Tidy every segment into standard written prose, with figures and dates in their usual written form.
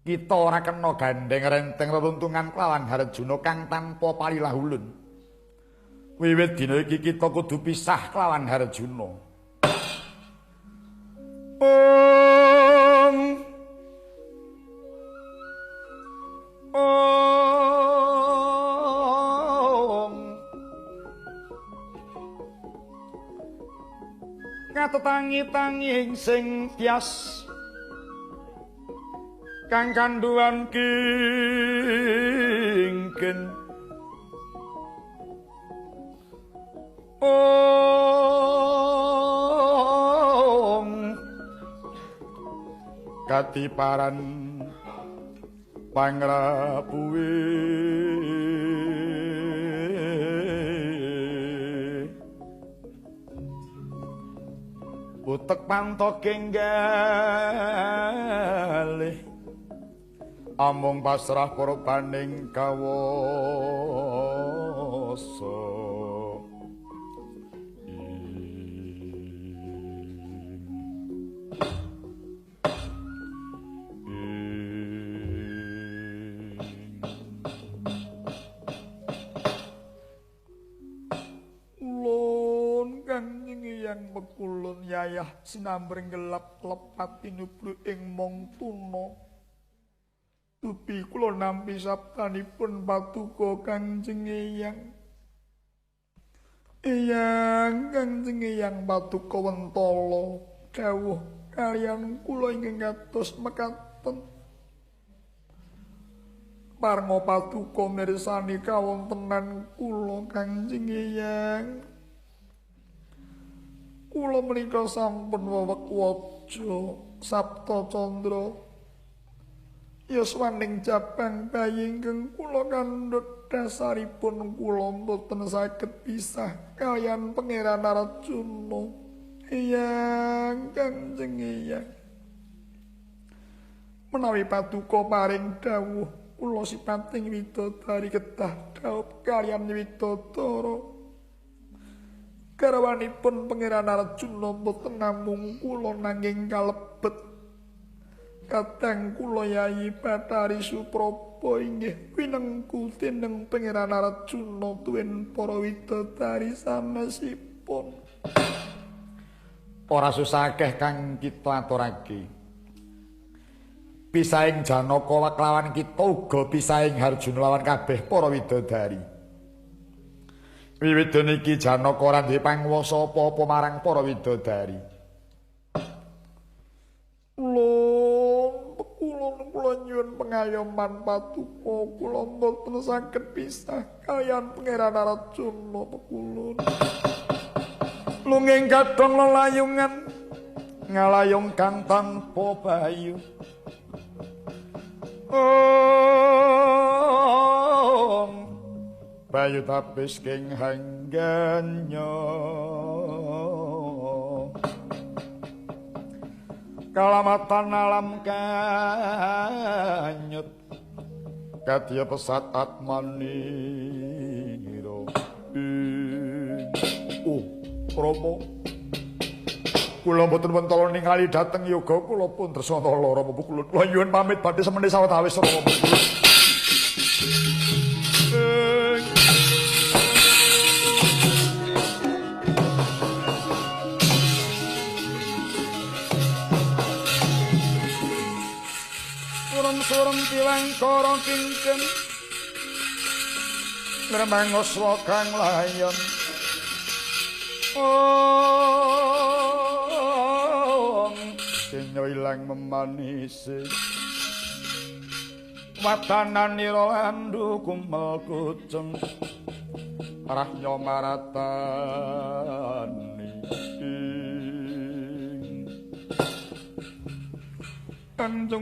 kita ora kena gandeng renteng reruntungan kelawan Harjuna kang tanpa palilah ulun. Wiwit dina iki kita kudu pisah kelawan Harjuna. Ngatetangi-tanging sing tias kang kanduan kingken katiparan pangrapuwe utek pantok enggalih amung pasrah korbaning kawasa Mekulun yayah sinambring gelap lepat tinubru ing mong tuna tupi kula nampi sabtanipun patuko Kanjeng Eyang Kanjeng Eyang patuko Wentala dawuh kaliyan kula ingkang kados mekaten parma patuko mirsani kawontenan kula Kanjeng Eyang. Kula menika sampun wewek waja Sabta Candra. Yuswaning jabang bayi ingkang kula kandhut dasaripun kula boten saged pisah kaliyan Pangeran Arjuna. Eyang Kanjeng Eyang. Menawi paduka paring dawuh kula sipating widodari kedah dhaup kaliyan Widodara. Garwanipun Pangeran Arjuna boten namung kula nanging kalebet kadang kula Yayi Bathari Supraba inggih winengku tineng Pangeran Arjuna tuwin para widodari sanesipun. Ora susah akeh kang kita aturake. Pisaing Janaka lawan kita uga pisaing Harjuna lawan kabeh para widodari. Wiwit niki Janaka ora duwe pangwasa apa-apa marang para widodari. Kula nyuwun pengayoman patuko kula mboten saged pisah kaliyan Pangeran Arjuna pekulun. Lunging kadang lelayungan ngalayung kang tanpa bayu. Bayu tapis king hangganyo kalamatan alam kanyut kadya pesat atmaniro Rama kula mboten wentala ningali dhateng yoga kula pun tresna lara kula nyuwun pamit badhe semene sawetawis Rama. Surung tiwang kara kingken ngremangos kang layon sinyo ilang memanise watananira landu kumel kuceng rahya maratani Kanjeng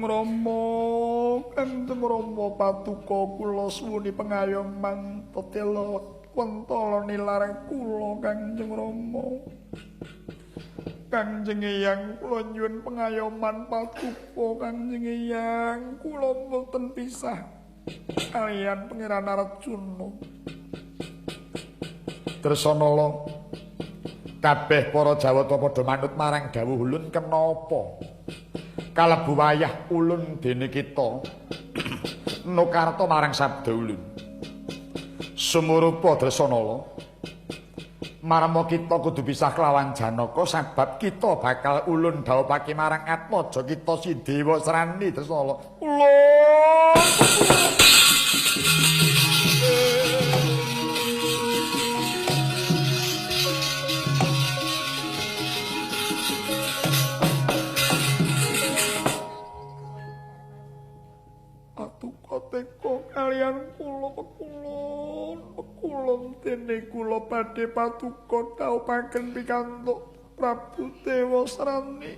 Rama patuko kula suwuni pengayoman tetela Wentala nilar kula Kanjeng Rama. Kanjeng Eyang kula nyuwun pengayoman patuko Kanjeng Eyang kula mboten pisah kaliyan Pangeran Arjuna. Tresnala kabeh para Jawata padha manut marang dawuh ulun kenapa? kalebu wayah ulun dene kita nukarta marang sabda ulun sumurupa Dresanala marmo kita kudu pisah kelawan Janaka sebab kita bakal ulun dhawuhake marang Atmaja kita si Dewa Srani Dresanala teko kalian kula pekulon dene kula badhe patuko dhawuhaken pikantuk Prabu Dewa Srani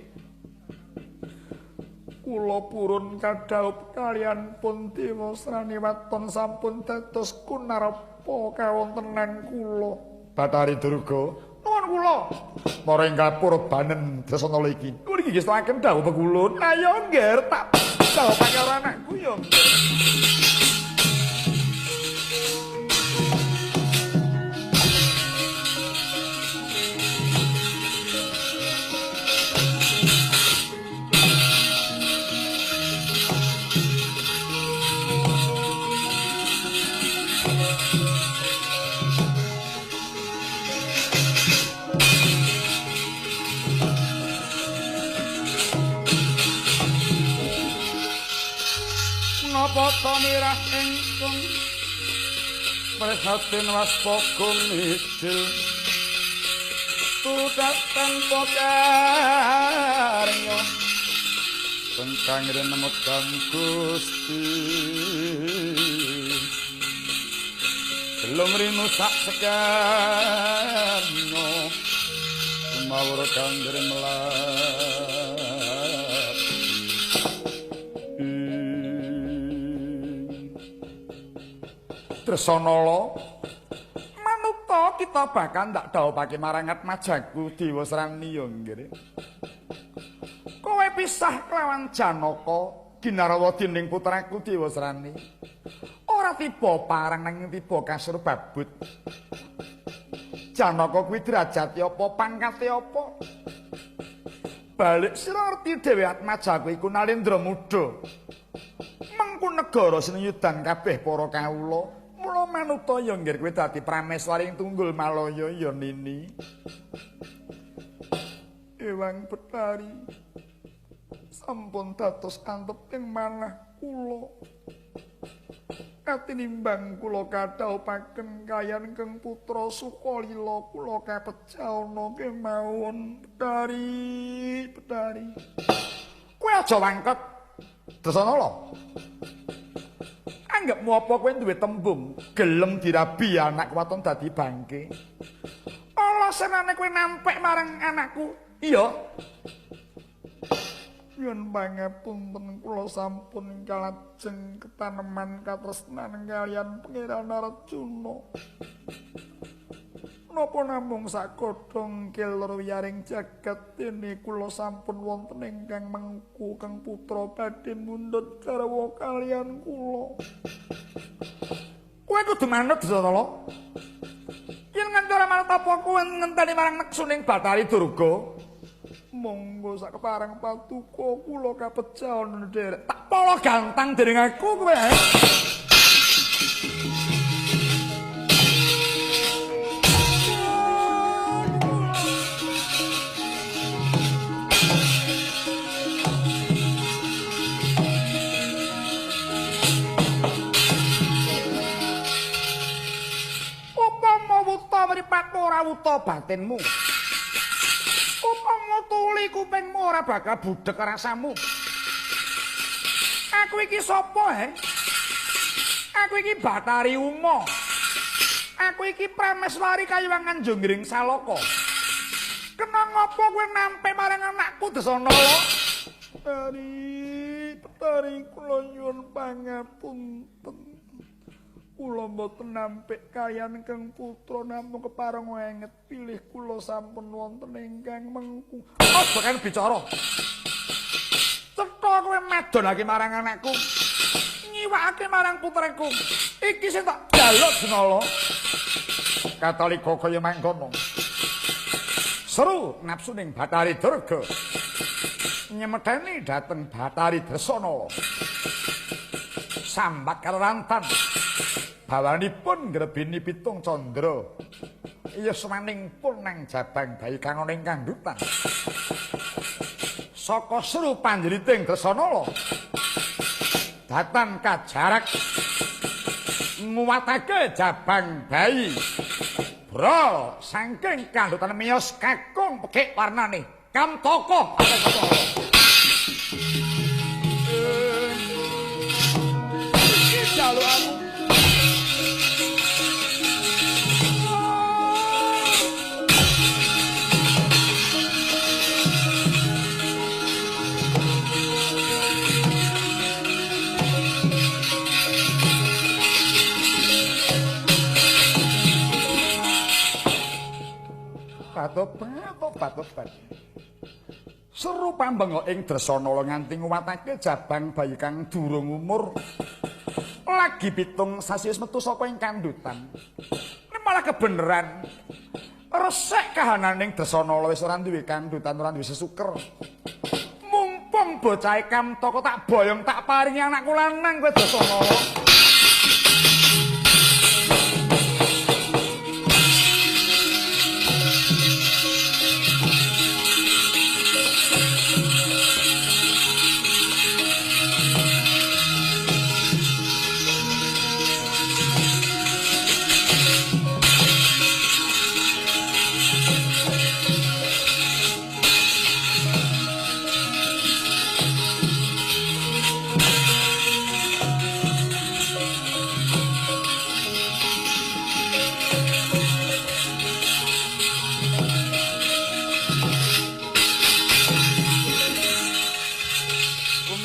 kula purun kadhawuh kalian pun Dewa Srani waton sampun dados kunarapa kawontenan kula Bathari Durga nuwun kula maring kapurbanen Dresanala iki kula iki ngestaken dawuh pekulon ayo ngger tak dhawuhake karo anakku yo Napa mirah ingkang prihatin waspagun ijil tudak tanpa karya tengkang renemut kang Gusti belum rinu sak sekarno mawur kang dremelah Dresanala manuta kita bakal ndak dhawuhake marang Atmajaku Dewa Srani ya nggih. Kowe pisah kelawan Janaka ginarawa dening putraku Dewa Srani. Ora tiba parang nanging tiba kasur babut. Janaka kuwi derajate apa pangkate apa? Balik sira ngerti dhewe Atmajaku iku Nalendra Muda. Mengku negara sinuyudan kabeh para kawula. Mula manuta ya nggih kowe dadi prameswaring tunggul Malaya ya Nini. Ewang Bathari sampun dados anteping manah kula. Katinimbang kula kadhawuhaken kayan keng putra Sukalila kula kapecauna kemawon Bathari. Kowe aja wangket. Dresanala. Anggapmu apa kowe duwe tembung gelem dirabi anak waton dadi bangke. Allah senane kowe nampek marang anakku. Iya. Nyuwun pangapunten kula sampun kalajeng ketaneman katresnan kaliyan Pangeran Arjuna. Napa namung sakodhong keloro wiyaring jagat dene kula sampun wonten ingkang mengku kang putra badhe mundhut garwa kaliyan kula. Kowe kudu manut Dresanala. Yen ngantara manut apa kowe ngenteni marang neksuning Bathari Durga? Monggo sak kepareng patuko kula kapecaon nderek. Tak pala gantang dening aku kowe. Mripat ora wuta batinmu. Upama tuli kupingmu ora bakal budhek rasamu. Aku iki sapa, Aku iki Bathari Uma. Aku iki prameswari Kayuwangan Jonggring Salaka. Kena ngapa kowe nampe marang anakku Dresanala? Bathari kula nyuwun pangapunten. Kula mboten nampik kayan kang putra namung kepareng wenget pilih kula sampun wonten ingkang mengku. Aja kan bicara. Cetha kowe madonake marang anakku. Nyiwakake marang putraku. Iki sing tak jaluk Dresanala. Katalika kaya mangkono. Seru napsuning Bathari Durga. nyemetheni dhateng Bathari Dresanala. Sambat karantan bawanipun ngrebini pitung candra. Iya semaning pun nang jabang bayi kang ana ing kandhutan. Saka seru panjriting Dresanala datan kajarak nguwatake jabang bayi. Bro, saking kandhutan miyos kakung pekik warnane Kamtaka. Iki jalukanmu. Patobat. Seru pambengok ing Dresanala nganti nguwatake jabang bayi kang durung umur lagi 7 sasi wis metu saka ing kandhutan. Nek malah kebeneran resik kahananing Dresanala wis ora duwe kandhutan, ora duwe sesuker. Mumpung bocahe Kamtaka tak boyong tak paringi anakku lanang kowe Dresanala.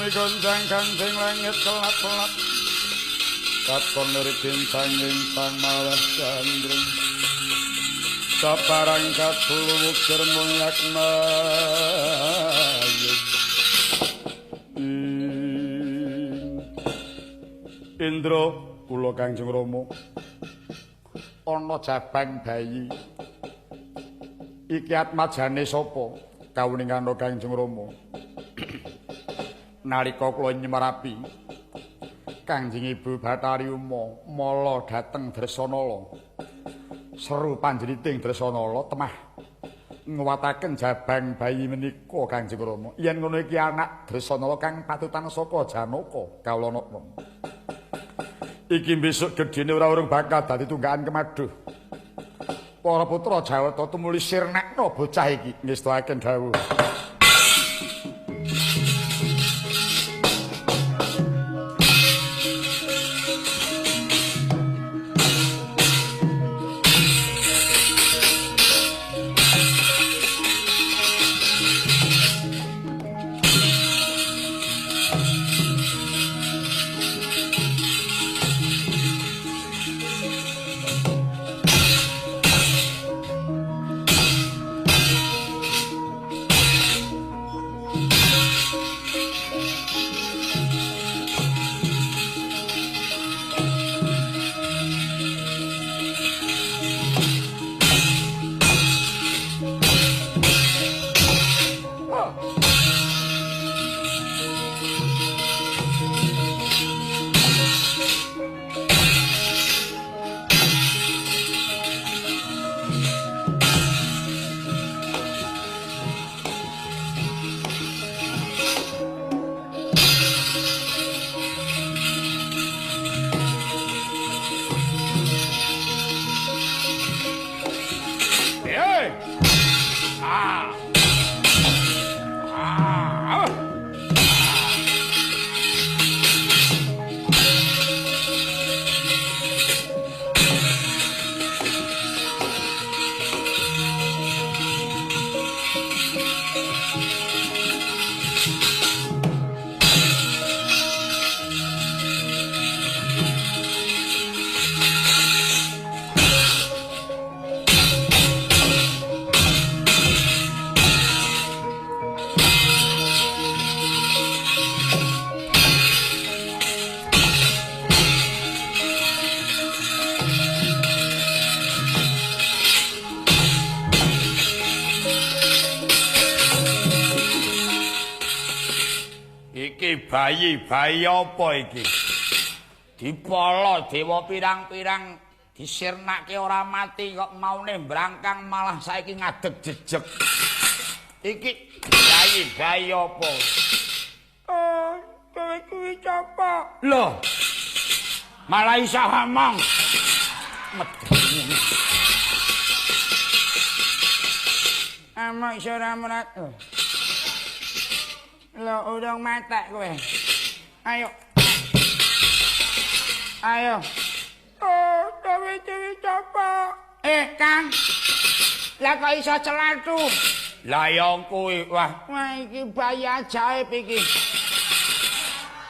Gonjang kanjeng langit kelap-kelap katon lirik bintang-bintang malah gandrung sabarang katuluk jermunyak mayu Indra kula Kanjeng Rama ana jabang bayi iki atmajane sapa kawuningan Kanjeng Rama nalika kula nyemarapi Kanjeng Ibu Bathari Uma mala dhateng Dresanala seru panjriting Dresanala temah nguwataken jabang bayi menika Kanjeng Rama yen ngono iki anak Dresanala kang patutan saka Janaka kawula nom iki besok gedene ora urung bakal dadi tunggakan kemaduh para putra Jawata tumuli sirnekna bocah iki ngestakaken dawuh. Iki bayi apa iki? Dipolo dewa pirang-pirang disirnake ora mati kok maune brangkang malah saiki ngadeg jejeg. Iki bayi apa? Oh, kowe kuwi sapa? Loh. Malah iso ngomong. Medeni. Amok iso ora merat. Lho, urung matek kowe. Ayo. Ayo. Oh, kowe sapa? Kang. Lah kok iso celathu? Lah ya kuwi, wah iki bayi ajaib iki.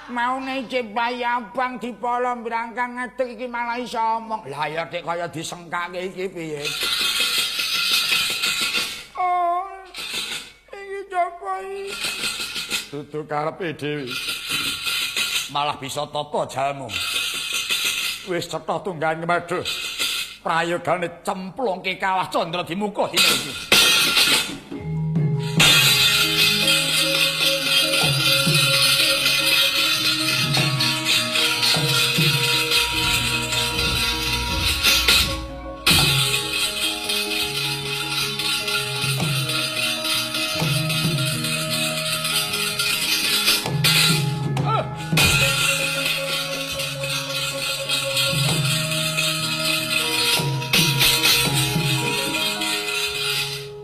Maune cek bayi abang dipolo brangkang ngadeg iki malah iso omong. Lah ya tek kaya disengkake iki piye? Oh, iki sapa iki? Dudu karepe dhewe. Malah bisa tata jalmu. Wis cetha tunggang kemaduh. Prayogane cemplungke kawah Candra Dimuka dina iki.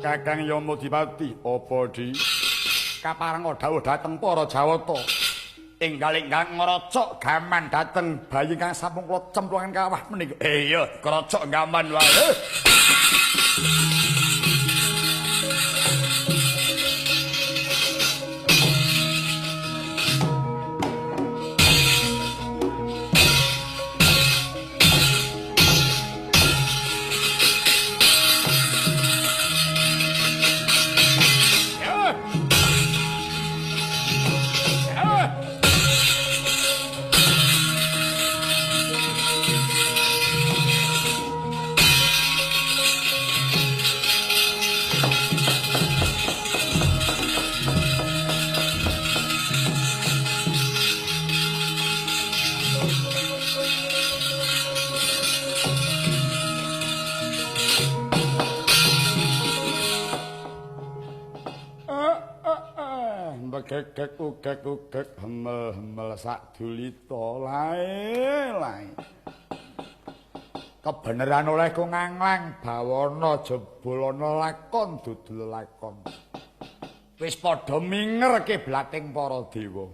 Kakang Yamadipati apa di kaparang dawuh dhateng para Jawata enggal ingkang ngrocok gaman dhateng bayi kang sampun kula cemplungan kawah menika. Iya, ngrocok gaman wae. Gegek hemel-hemel sak dulita lae. Kebeneran oleh ku nganglang bawana jebolana lakon dudul lakon. Wis padha mingerke blating para dewa.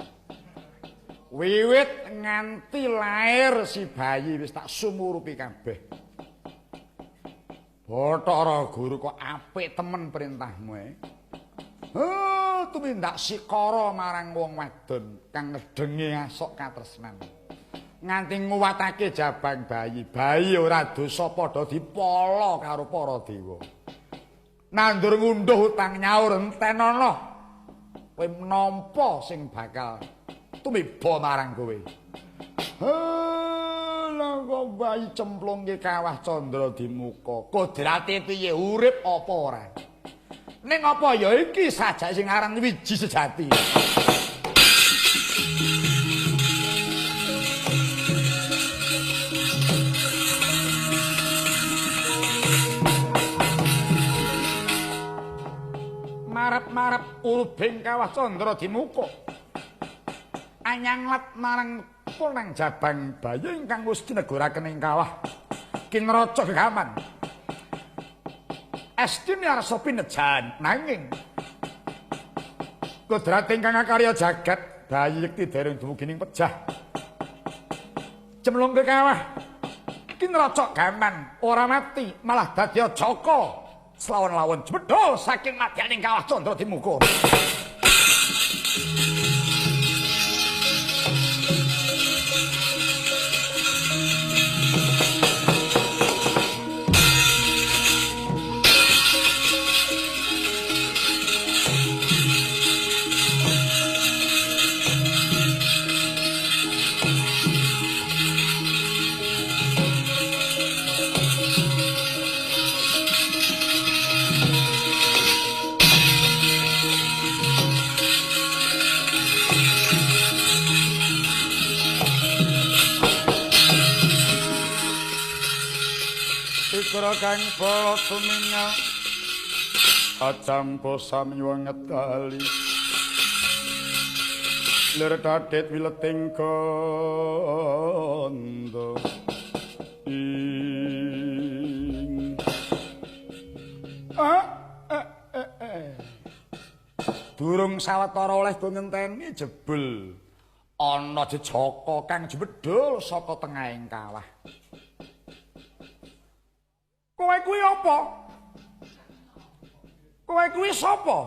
Wiwit nganti lair si bayi wis tak sumurupi kabeh. Bathara Guru kok apik temen perintahmu tumindak sikara marang wong wadon kang ngedengi asok katresnan. Nganti nguwatake jabang bayi. Bayi ora dosa padha dipala karo para dewa. Nandur ngunduh utang nyaur entenana. Kowe nampa sing bakal tumiba marang kowe. Lah kok bayi cemplungke kawah Candra Dimuka. Kodrate piye urip apa ora? Ning apa ya iki sajak sing aran wiji sejati. Marep-marep ulubing kawah Candra Dimuka. Anyanglet marang punang jabang bayi ingkang wis dineguraken ing kawah kinraca gegaman. Estine arsa pinejan nanging kodrate ingkang karya jagat bayi yekti dereng dumugi ning pejah cemlung ke kawah kinraca gaman ora mati malah dadi jaka selawan-lawan jebedhol saking madyaning kawah Candra Dimuka. Wikra kang bala tuminga Ajampa samya ngedali Lir dadit wileting gandha Durung sawetara oleh go ngenteni jebul ana jejaka kang jebedhul saka tengahing kawah. Kowe kuwi apa? Kowe kuwi sapa?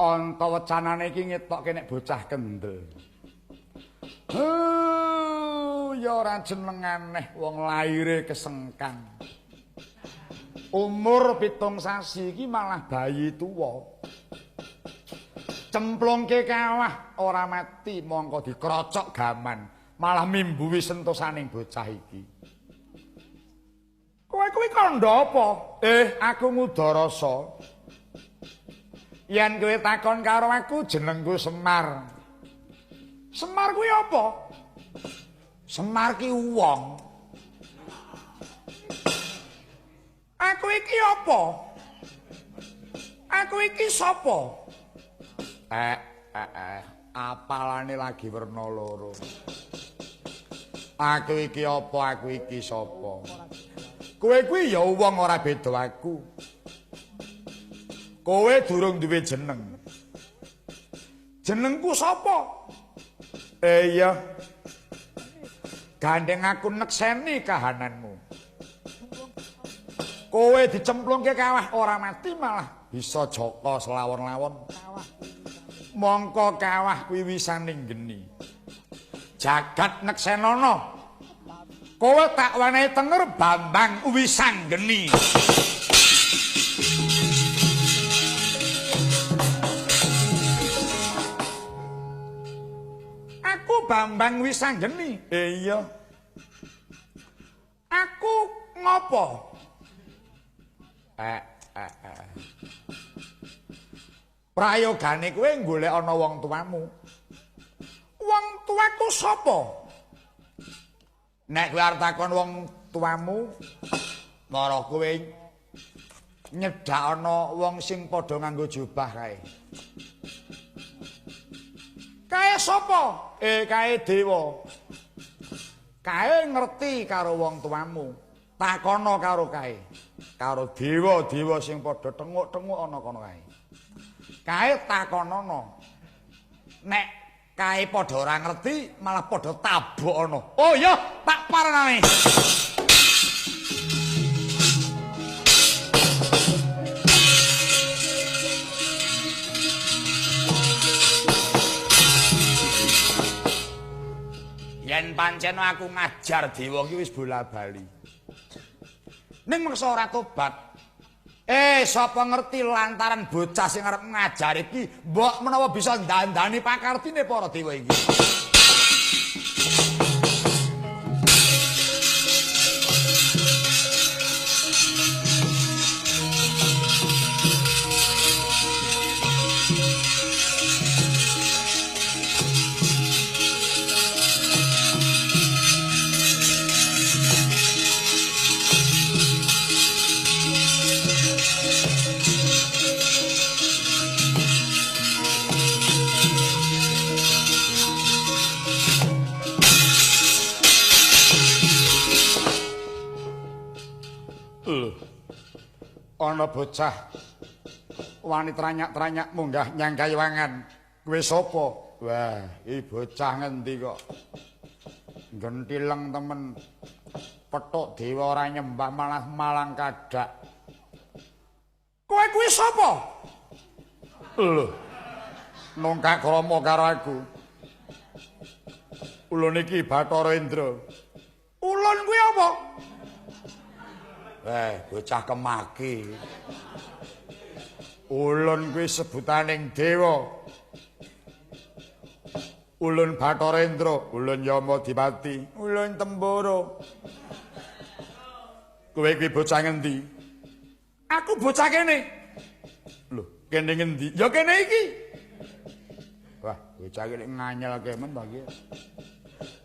Anta wecanane iki ngetokke nek bocah kendel. Ya ora jeneng aneh wong laire kesengkang. Umur 7 sasi iki malah bayi tuwa. Cemplungke kawah ora mati mongko dikrocok gaman, malah mimbuhi sentosaning bocah iki. Kowe kuwi kandha apa? Aku Ngudarasa. Yen kowe takon karo aku jenengku Semar. Semar kuwi apa? Semar ki wong. Aku iki apa? Aku iki sapa? Apalane lagi werna loro. Aku iki apa? Aku iki sapa? Kowe kuwi ya wong ora beda aku. Kowe durung duwe jeneng. Jenengku sapa? Iya. Gandeng aku nekseni kahananmu. Kowe dicemplungke kawah ora mati malah bisa jaka selawon-lawon. Mongko kawah kuwi wisaning geni. Jagat Neksenana. Kowe tak wenehi tenger Bambang Wisanggeni. Aku Bambang Wisanggeni. Iya. Aku ngopo? Prayogane kowe golek ana wong tuamu. Wong tuaku sapa? Nek kowe arep takon wong tuamu, mara kowe nyedak ana wong sing padha nganggo jubah kae. Kae sapa? Kae dewa. Kae ngerti karo wong tuamu. Takono karo kae. Karo dewa-dewa sing padha tenguk-tenguk ana kono kae. Kae takonono. Nek kae padha ora ngerti, malah padha tabokono. Oh ya, tak parenane. Yen pancen aku ngajar dewa ki wis bola-bali. Ning meksa ora tobat. Sapa ngerti lantaran bocah sing arep ngajar iki mbok menawa bisa ndandani pakartine para dewa iki. Ana bocah wani tranyak-tranyak munggah nyang kayuwangan. Kowe sapa? Wah, iki bocah ngendi kok. Gentileng temen. Petuk dewa ora nyembah malah malang kadak. Kowe kuwi sapa? Lho. Nongkak krama karo aku. Ulun iki Bathara Indra. Ulun kuwi apa? Bocah kemaki. Ulun kuwi sebutaning dewa. Ulun Bathara Indra, ulun Yamadipati, ulun Tembara. Kowe kuwi bocah ngendi? Aku bocah kene. Lho, kene ngendi? Ya kene iki. Wah, bocah iki nganyelke men to iki.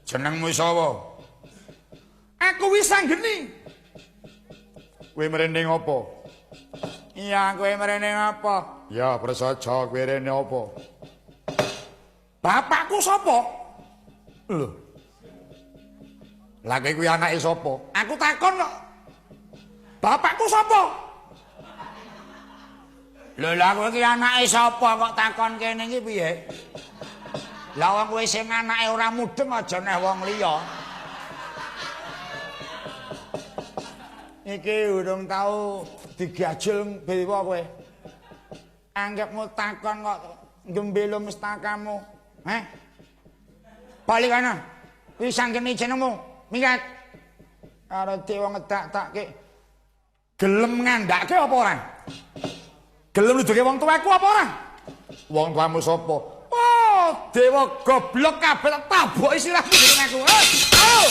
Jenengmu sapa? Aku wis sanggeni. Kowe mrene apa? Iya, kowe mrene apa? Ya, prasaja kowe rene apa? Bapakku sapa? Lho. Lah kowe kuwi anake sapa? Aku takon kok. Bapakku sapa? Lho lah kowe ki anake sapa kok takon kene iki piye? Lah wong kowe sing anake ora mudeng aja neh wong liya. Iki urung tau digajul bewa kowe. Anggapmu takon kok gembelo mustakamu. Heh. Balik ana. Kuwi sanggene jenengmu. Minggat. Karo dewa ngedak-takke. Gelem ngandhake apa ora? Gelem nuduhke wong tuaku apa ora? Wong tuamu sapa? Oh, dewa goblok kabeh tak taboki sirahmu dening aku. Ayo.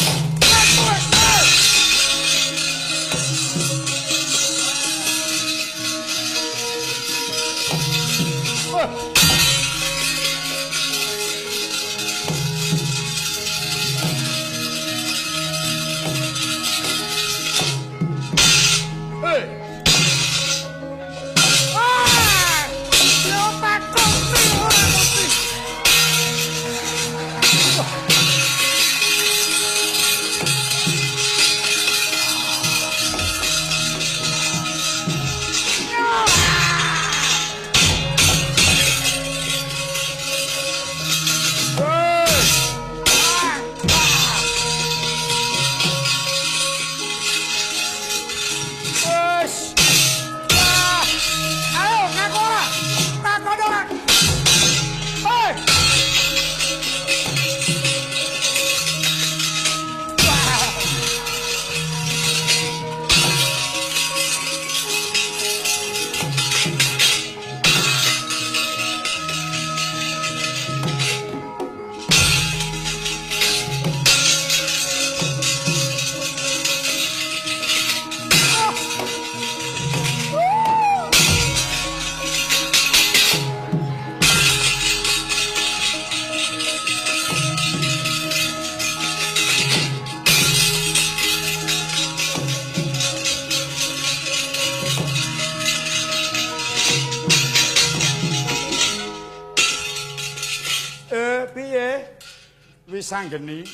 Wis sanggeni.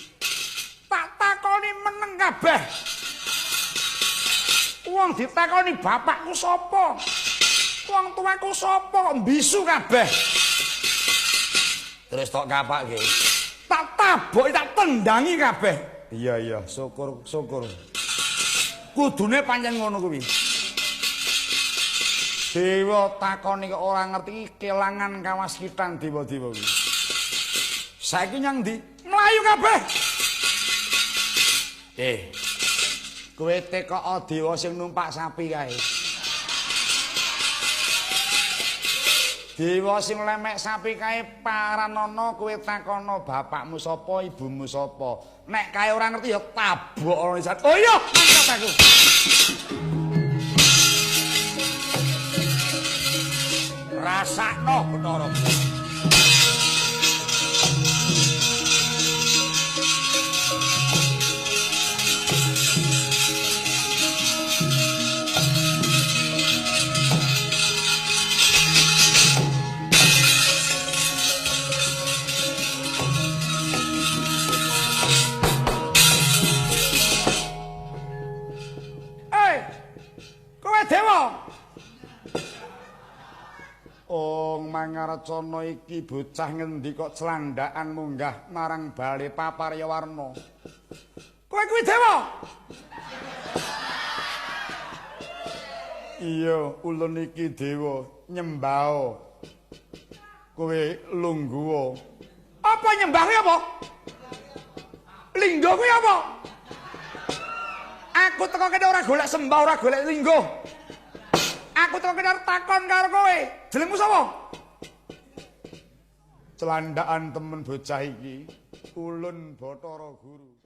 Tak takoni meneng kabeh. Wong ditakoni bapakku sapa? Wong tuaku sapa kok mbisu kabeh? Terus tok kapake. Tak taboki tak tendangi kabeh. Iya, syukur. Kudune pancen ngono kuwi. Dewa takoni kok ora ngerti kelangan kawaskitan dewa-dewa kuwi. Saiki nyang ndi? Mlayu kabeh. Kowe tekoka dewa sing numpak sapi kae. Dewa sing lemek sapi kae paranana kowe takono bapakmu sapa, ibumu sapa. Nek kae ora ngerti ya tabok ora iso. Oh iya, mantap aku. Rasakno Bathara. Dewa. Mangaracana iki bocah ngendi kok celandakan munggah marang bale paparya warna. Kowe kuwi dewa? Iya, ulun iki dewa nyembah. Kowe lungguh. Apa nyembah kuwi apa? Linggo kuwi apa? Aku teko kene ora golek sembah, ora golek linggo. Aku teko kene takon karo kowe. Jenengmu sapa? Celandakan temen bocah iki. Ulun Bathara Guru.